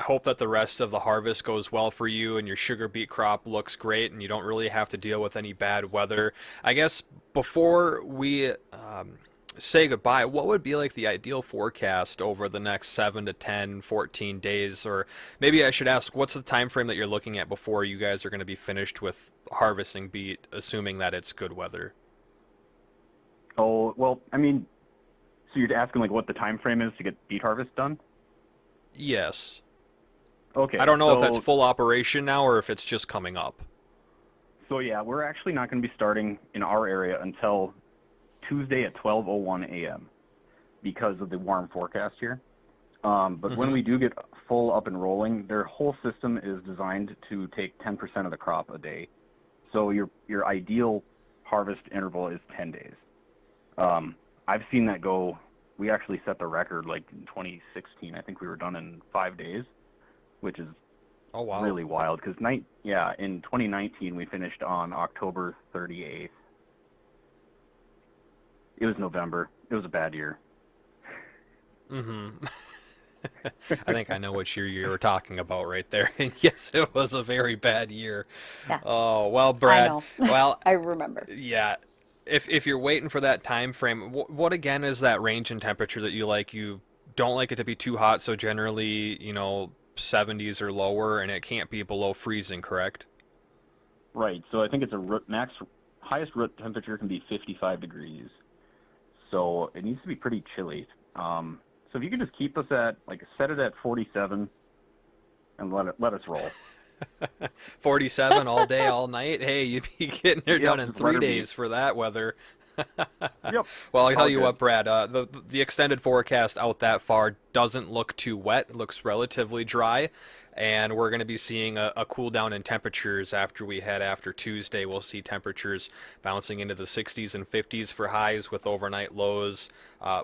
Speaker 1: hope that the rest of the harvest goes well for you and your sugar beet crop looks great and you don't really have to deal with any bad weather. I guess before we say goodbye, what would be like the ideal forecast over the next 7 to 10, 14 days? Or maybe I should ask, what's the time frame that you're looking at before you guys are going to be finished with harvesting beet, assuming that it's good weather?
Speaker 22: Oh, well, I mean, so you're asking like what the time frame is to get beet harvest done?
Speaker 1: Yes.
Speaker 22: Okay.
Speaker 1: I don't know if that's full operation now or if it's just coming up.
Speaker 22: So yeah, we're actually not going to be starting in our area until Tuesday at 12:01 a.m. because of the warm forecast here. But when we do get full up and rolling, their whole system is designed to take 10% of the crop a day. So your ideal harvest interval is 10 days. I've seen that go. We actually set the record like in 2016. I think we were done in 5 days, which is really wild. Because in 2019 we finished on October 38th. It was November. It was a bad year.
Speaker 1: Mm-hmm. I think I know which year you were talking about right there. And yes, it was a very bad year.
Speaker 3: Yeah.
Speaker 1: Oh, well, Brad.
Speaker 3: I know.
Speaker 1: Well,
Speaker 3: I remember.
Speaker 1: Yeah. If you're waiting for that time frame, what again is that range in temperature that you like? You don't like it to be too hot, so generally, 70s or lower, and it can't be below freezing, correct?
Speaker 22: Right. So I think it's highest root temperature can be 55 degrees. So it needs to be pretty chilly. So if you could just keep us set it at 47 and let us roll.
Speaker 1: 47 all day, all night. Hey, you'd be getting there done in 3 days for that weather.
Speaker 22: Yep.
Speaker 1: Well, I'll tell you what, Brad, the extended forecast out that far doesn't look too wet. It looks relatively dry, and we're going to be seeing a cool down in temperatures after Tuesday. We'll see temperatures bouncing into the 60s and 50s for highs with overnight lows.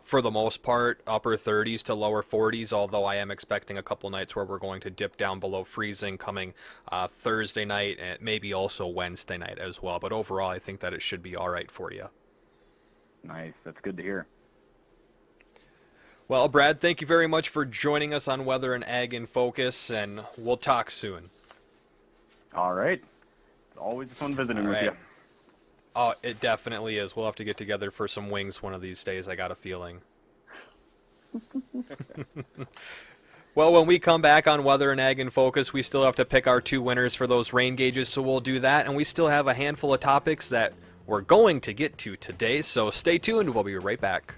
Speaker 1: For the most part, upper 30s to lower 40s, although I am expecting a couple nights where we're going to dip down below freezing coming Thursday night and maybe also Wednesday night as well. But overall, I think that it should be all right for you.
Speaker 22: Nice. That's good to hear.
Speaker 1: Well, Brad, thank you very much for joining us on Weather and Ag in Focus, and we'll talk soon.
Speaker 22: All right. It's always fun visiting with you.
Speaker 1: Oh, it definitely is. We'll have to get together for some wings one of these days, I got a feeling. Well, when we come back on Weather and Ag in Focus, we still have to pick our 2 winners for those rain gauges, so we'll do that, and we still have a handful of topics that we're going to get to today, so stay tuned. We'll be right back.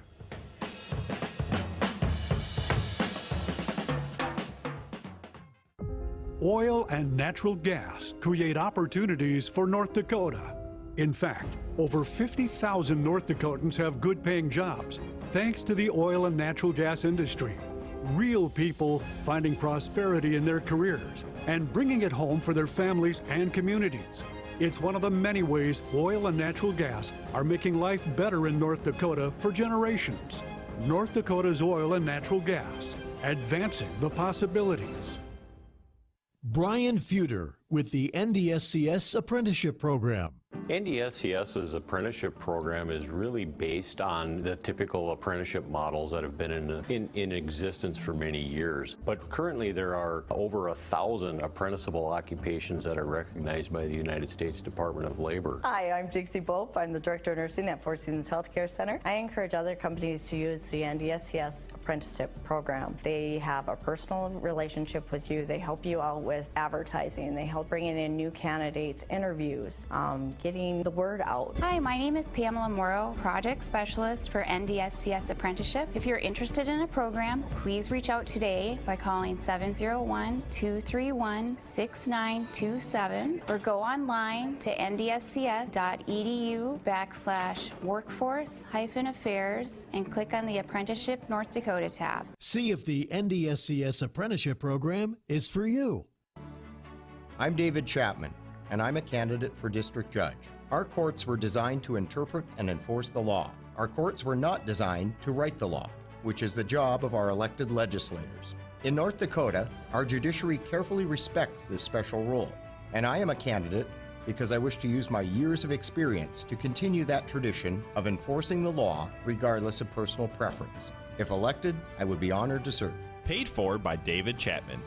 Speaker 16: Oil and natural gas create opportunities for North Dakota. In fact, over 50,000 North Dakotans have good-paying jobs thanks to the oil and natural gas industry. Real people finding prosperity in their careers and bringing it home for their families and communities. It's one of the many ways oil and natural gas are making life better in North Dakota for generations. North Dakota's oil and natural gas, advancing the possibilities.
Speaker 17: Brian Feuder with the NDSCS Apprenticeship Program.
Speaker 18: NDSCS's apprenticeship program is really based on the typical apprenticeship models that have been in existence for many years. But currently there are over 1,000 apprenticeable occupations that are recognized by the United States Department of Labor.
Speaker 19: Hi, I'm Dixie Bope. I'm the Director of Nursing at Four Seasons Healthcare Center. I encourage other companies to use the NDSCS apprenticeship program. They have a personal relationship with you. They help you out with advertising. They help bringing in new candidates, interviews, getting the word out.
Speaker 20: Hi, my name is Pamela Morrow, Project Specialist for NDSCS Apprenticeship. If you're interested in a program, please reach out today by calling 701-231-6927 or go online to ndscs.edu/workforce-affairs and click on the Apprenticeship North Dakota tab.
Speaker 17: See if the NDSCS Apprenticeship Program is for you.
Speaker 14: I'm David Chapman, and I'm a candidate for district judge. Our courts were designed to interpret and enforce the law. Our courts were not designed to write the law, which is the job of our elected legislators. In North Dakota, our judiciary carefully respects this special role, and I am a candidate because I wish to use my years of experience to continue that tradition of enforcing the law regardless of personal preference. If elected, I would be honored to serve.
Speaker 15: Paid for by David Chapman.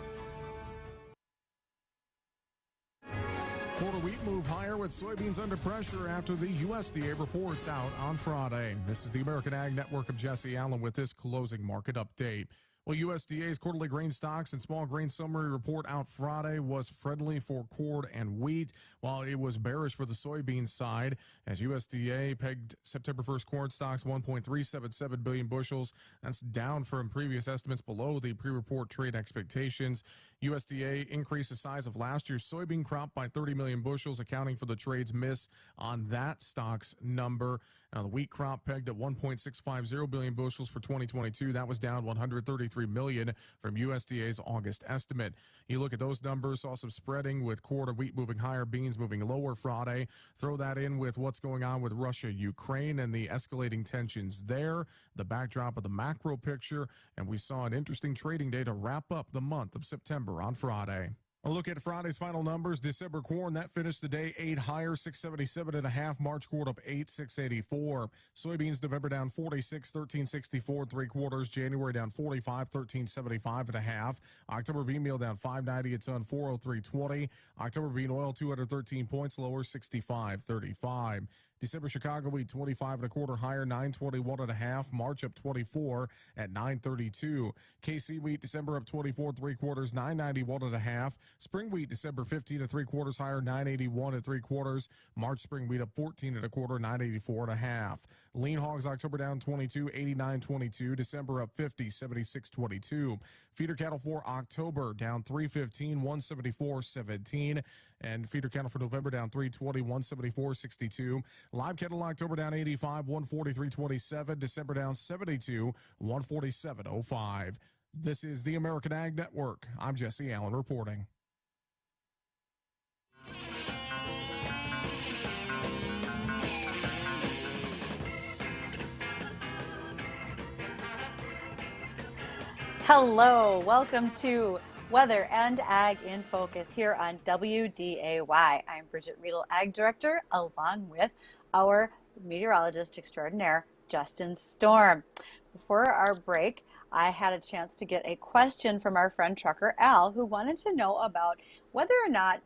Speaker 8: Quarter wheat move higher with soybeans under pressure after the USDA reports out on Friday. This is the American Ag Network of Jesse Allen with this closing market update. Well, USDA's quarterly grain stocks and small grain summary report out Friday was friendly for corn and wheat, while it was bearish for the soybean side, as USDA pegged September 1st corn stocks 1.377 billion bushels. That's down from previous estimates below the pre-report trade expectations. USDA increased the size of last year's soybean crop by 30 million bushels, accounting for the trade's miss on that stock's number. Now, the wheat crop pegged at 1.650 billion bushels for 2022. That was down 133 million from USDA's August estimate. You look at those numbers, saw some spreading with corn and wheat moving higher, beans moving lower Friday. Throw that in with what's going on with Russia, Ukraine, and the escalating tensions there, the backdrop of the macro picture, and we saw an interesting trading day to wrap up the month of September on Friday. A look at Friday's final numbers. December corn, that finished the day 8 higher, 677.5. March corn up 8, 684. Soybeans, November down 46, 1364 3/4. January down 45, 1375.5. October bean meal down 590 a ton, 403.20. October bean oil 213 points lower, 65.35. December Chicago wheat 25.25 higher, 921.5. March up 24 at 932. KC wheat December up 24 3/4, 991.5. Spring wheat December 15 3/4 higher, 981 3/4. March spring wheat up 14 1/4, 984.5. Lean hogs October down 22, 89.22. December up 50, 76.22. Feeder cattle for October down 315, 174.17. And feeder cattle for November down 320, 174.62. Live cattle October down 85, 143.27. December down 72, 147.05. This is the American Ag Network. I'm Jesse Allen reporting.
Speaker 3: Hello, welcome to Weather and Ag in Focus here on WDAY. I'm Bridget Riedel, Ag Director, along with our meteorologist extraordinaire, Justin Storm. Before our break, I had a chance to get a question from our friend trucker Al, who wanted to know about whether or not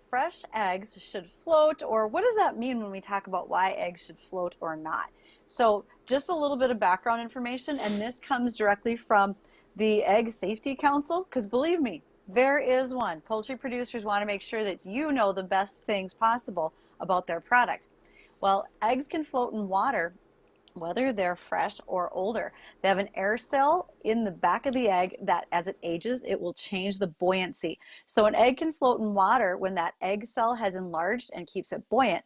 Speaker 3: fresh eggs should float, or what does that mean when we talk about why eggs should float or not. So just a little bit of background information, and this comes directly from the Egg Safety Council, because believe me, there is one. Poultry producers want to make sure that you know the best things possible about their product. Well, eggs can float in water whether they're fresh or older. They have an air cell in the back of the egg that as it ages, it will change the buoyancy. So an egg can float in water when that egg cell has enlarged and keeps it buoyant.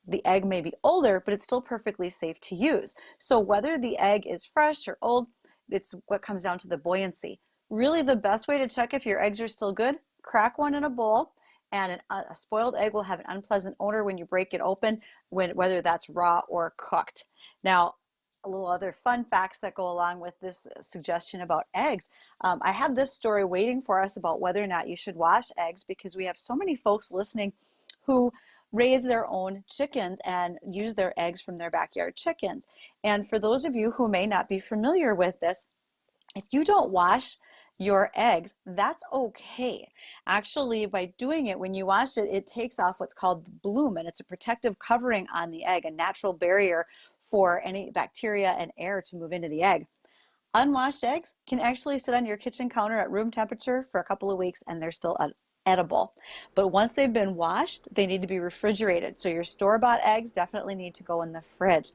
Speaker 3: The egg may be older, but it's still perfectly safe to use. So whether the egg is fresh or old, it's what comes down to the buoyancy. Really, the best way to check if your eggs are still good, crack one in a bowl, and a spoiled egg will have an unpleasant odor when you break it open, whether that's raw or cooked. Now, a little other fun facts that go along with this suggestion about eggs. I had this story waiting for us about whether or not you should wash eggs, because we have so many folks listening who raise their own chickens and use their eggs from their backyard chickens. And for those of you who may not be familiar with this, if you don't wash your eggs, that's okay. Actually, by doing it, when you wash it, it takes off what's called the bloom, and it's a protective covering on the egg, a natural barrier for any bacteria and air to move into the egg. Unwashed eggs can actually sit on your kitchen counter at room temperature for a couple of weeks, and they're still edible. But once they've been washed, they need to be refrigerated. So your store-bought eggs definitely need to go in the fridge.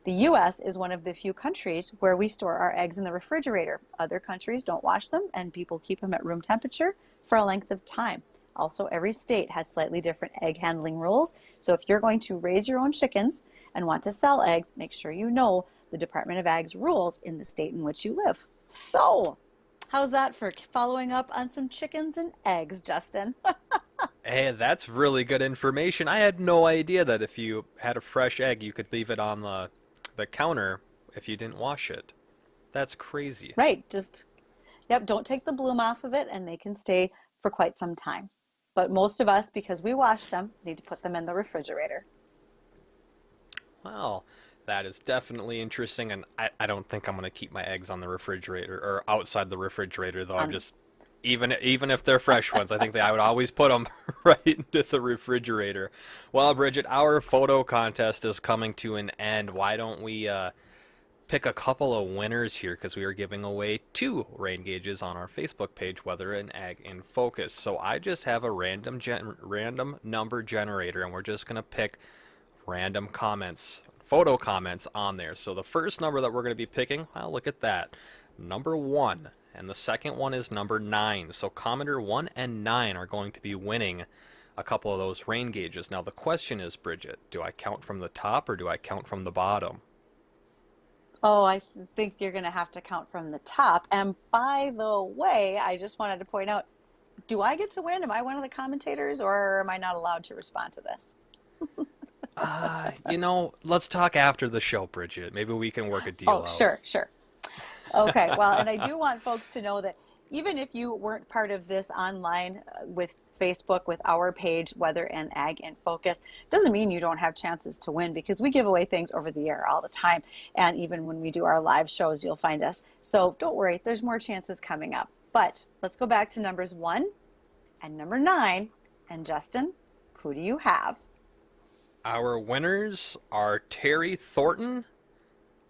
Speaker 3: The U.S. is one of the few countries where we store our eggs in the refrigerator. Other countries don't wash them, and people keep them at room temperature for a length of time. Also, every state has slightly different egg handling rules. So if you're going to raise your own chickens and want to sell eggs, make sure you know the Department of Ag's rules in the state in which you live. So, how's that for following up on some chickens and eggs, Justin?
Speaker 1: Hey, that's really good information. I had no idea that if you had a fresh egg, you could leave it on the counter if you didn't wash it. That's crazy.
Speaker 3: Right. Just Yep, don't take the bloom off of it, and they can stay for quite some time. But most of us, because we wash them, need to put them in the refrigerator.
Speaker 1: Well, that is definitely interesting, and I don't think I'm going to keep my eggs on the refrigerator or outside the refrigerator, though. I'm just, even if they're fresh ones, I think I would always put them right into the refrigerator. Well, Bridget, our photo contest is coming to an end. Why don't we pick a couple of winners here, because we are giving away 2 rain gauges on our Facebook page, Weather and Ag in Focus. So I just have a random number generator, and we're just going to pick random comments, photo comments on there. So the first number that we're going to be picking, well, look at that, number 1, and the second one is number 9. So commenter 1 and 9 are going to be winning a couple of those rain gauges. Now the question is, Bridget, do I count from the top or do I count from the bottom?
Speaker 3: Oh, I think you're going to have to count from the top. And by the way, I just wanted to point out, do I get to win? Am I one of the commentators, or am I not allowed to respond to this?
Speaker 1: Let's talk after the show, Bridget. Maybe we can work a deal out.
Speaker 3: Sure. Okay, well, and I do want folks to know that even if you weren't part of this online with Facebook, with our page, Weather and Ag in Focus, doesn't mean you don't have chances to win, because we give away things over the air all the time. And even when we do our live shows, you'll find us. So don't worry, there's more chances coming up. But let's go back to numbers 1 and number 9. And Justin, who do you have?
Speaker 1: Our winners are Terry Thornton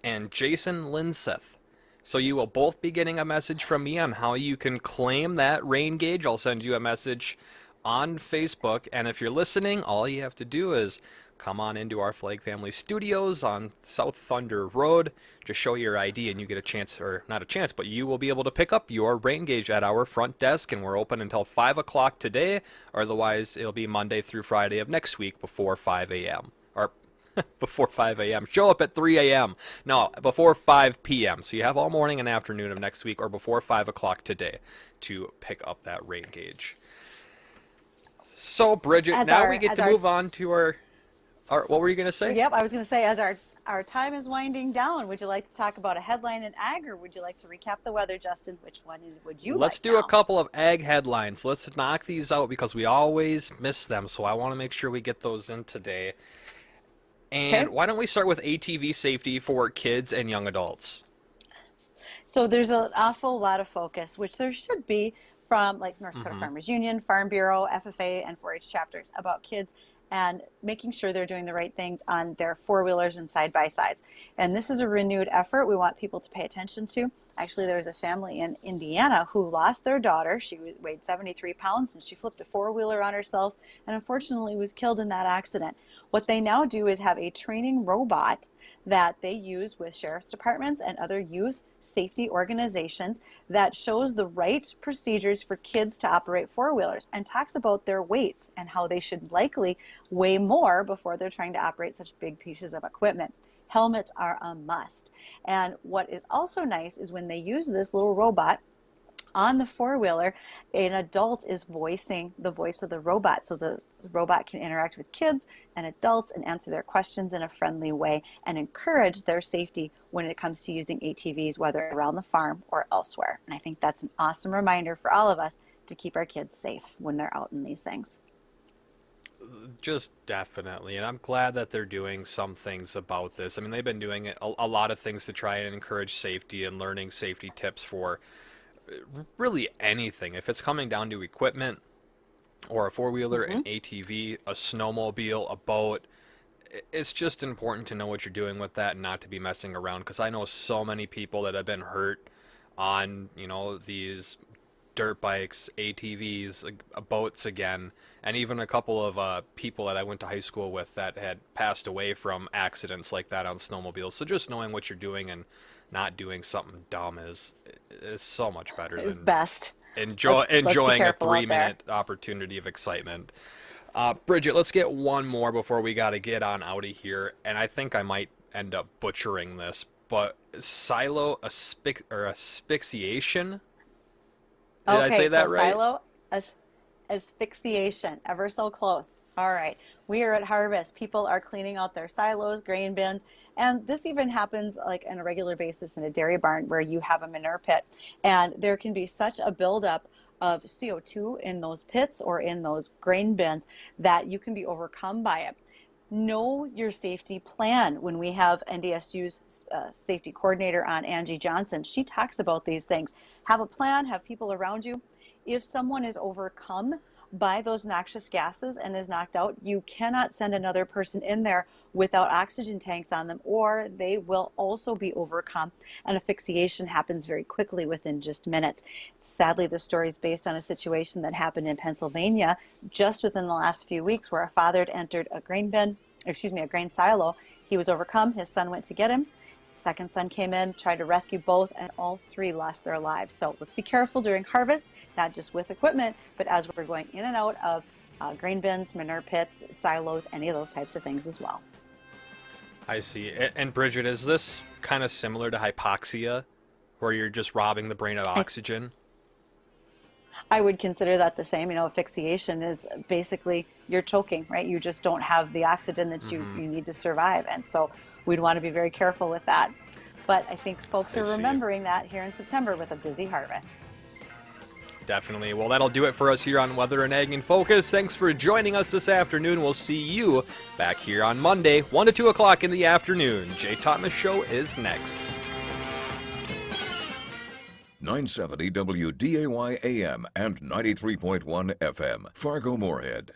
Speaker 1: and Jason Linseth. So you will both be getting a message from me on how you can claim that rain gauge. I'll send you a message on Facebook, and if you're listening, all you have to do is come on into our Flag Family Studios on South Thunder Road. Just show your ID and you get a chance, or not a chance, but you will be able to pick up your rain gauge at our front desk, and we're open until 5 o'clock today, or otherwise it'll be Monday through Friday of next week before 5 a.m. or before 5 a.m. Show up at 3 a.m. No, before 5 p.m. So you have all morning and afternoon of next week, or before 5 o'clock today, to pick up that rain gauge. So, Bridget, we get to move on to our what were you going to say?
Speaker 3: Yep, I was going to say, as our time is winding down, would you like to talk about a headline in ag, or would you like to recap the weather, Justin? Which one would you
Speaker 1: Let's
Speaker 3: like
Speaker 1: do
Speaker 3: now?
Speaker 1: a couple of ag headlines. Let's knock these out, because we always miss them, so I want to make sure we get those in today. And why don't we start with ATV safety for kids and young adults?
Speaker 3: So there's an awful lot of focus, which there should be, from like North Dakota Farmers Union, Farm Bureau, FFA, and 4-H chapters about kids and making sure they're doing the right things on their four-wheelers and side-by-sides. And this is a renewed effort we want people to pay attention to. Actually, there was a family in Indiana who lost their daughter. She weighed 73 pounds, and she flipped a four-wheeler on herself and unfortunately was killed in that accident. What they now do is have a training robot that they use with sheriff's departments and other youth safety organizations that shows the right procedures for kids to operate four-wheelers and talks about their weights and how they should likely weigh more before they're trying to operate such big pieces of equipment. Helmets are a must. And what is also nice is when they use this little robot on the four-wheeler, an adult is voicing the voice of the robot, so the robot can interact with kids and adults and answer their questions in a friendly way and encourage their safety when it comes to using ATVs, whether around the farm or elsewhere. And I think that's an awesome reminder for all of us to keep our kids safe when they're out in these things.
Speaker 1: Just definitely, and I'm glad that they're doing some things about this. I mean, they've been doing a lot of things to try and encourage safety and learning safety tips for really anything. If it's coming down to equipment or a four-wheeler, an ATV, a snowmobile, a boat, it's just important to know what you're doing with that and not to be messing around, because I know so many people that have been hurt on, you know, these dirt bikes, ATVs, boats again, and even a couple of people that I went to high school with that had passed away from accidents like that on snowmobiles. So just knowing what you're doing and not doing something dumb is so much better than
Speaker 3: best.
Speaker 1: Enjoying a 3-minute
Speaker 3: out
Speaker 1: opportunity of excitement. Bridget, let's get one more before we got to get on out of here, and I think I might end up butchering this, but asphyxiation? Did I say that right?
Speaker 3: Silo asphyxiation, ever so close. All right, we are at harvest. People are cleaning out their silos, grain bins, and this even happens like on a regular basis in a dairy barn where you have a manure pit. And there can be such a buildup of CO2 in those pits or in those grain bins that you can be overcome by it. Know your safety plan. When we have NDSU's safety coordinator on, Angie Johnson, she talks about these things. Have a plan, have people around you. If someone is overcome by those noxious gases and is knocked out, you cannot send another person in there without oxygen tanks on them, or they will also be overcome, and asphyxiation happens very quickly within just minutes. Sadly, the story is based on a situation that happened in Pennsylvania just within the last few weeks, where a father had entered a grain silo. He was overcome. His son went to get him. Second son came in, tried to rescue both, and all three lost their lives. So let's be careful during harvest, not just with equipment, but as we're going in and out of grain bins, manure pits, silos, any of those types of things as well.
Speaker 1: I see. And Bridget, is this kind of similar to hypoxia, where you're just robbing the brain of oxygen?
Speaker 3: I would consider that the same. Asphyxiation is basically you're choking, right? You just don't have the oxygen that you need to survive. And so we'd want to be very careful with that. But I think folks are remembering that here in September with a busy harvest.
Speaker 1: Definitely. Well, that'll do it for us here on Weather and Ag in Focus. Thanks for joining us this afternoon. We'll see you back here on Monday, 1 to 2 o'clock in the afternoon. Jay Thomas Show is next.
Speaker 9: 970 WDAY AM and 93.1 FM, Fargo-Moorhead.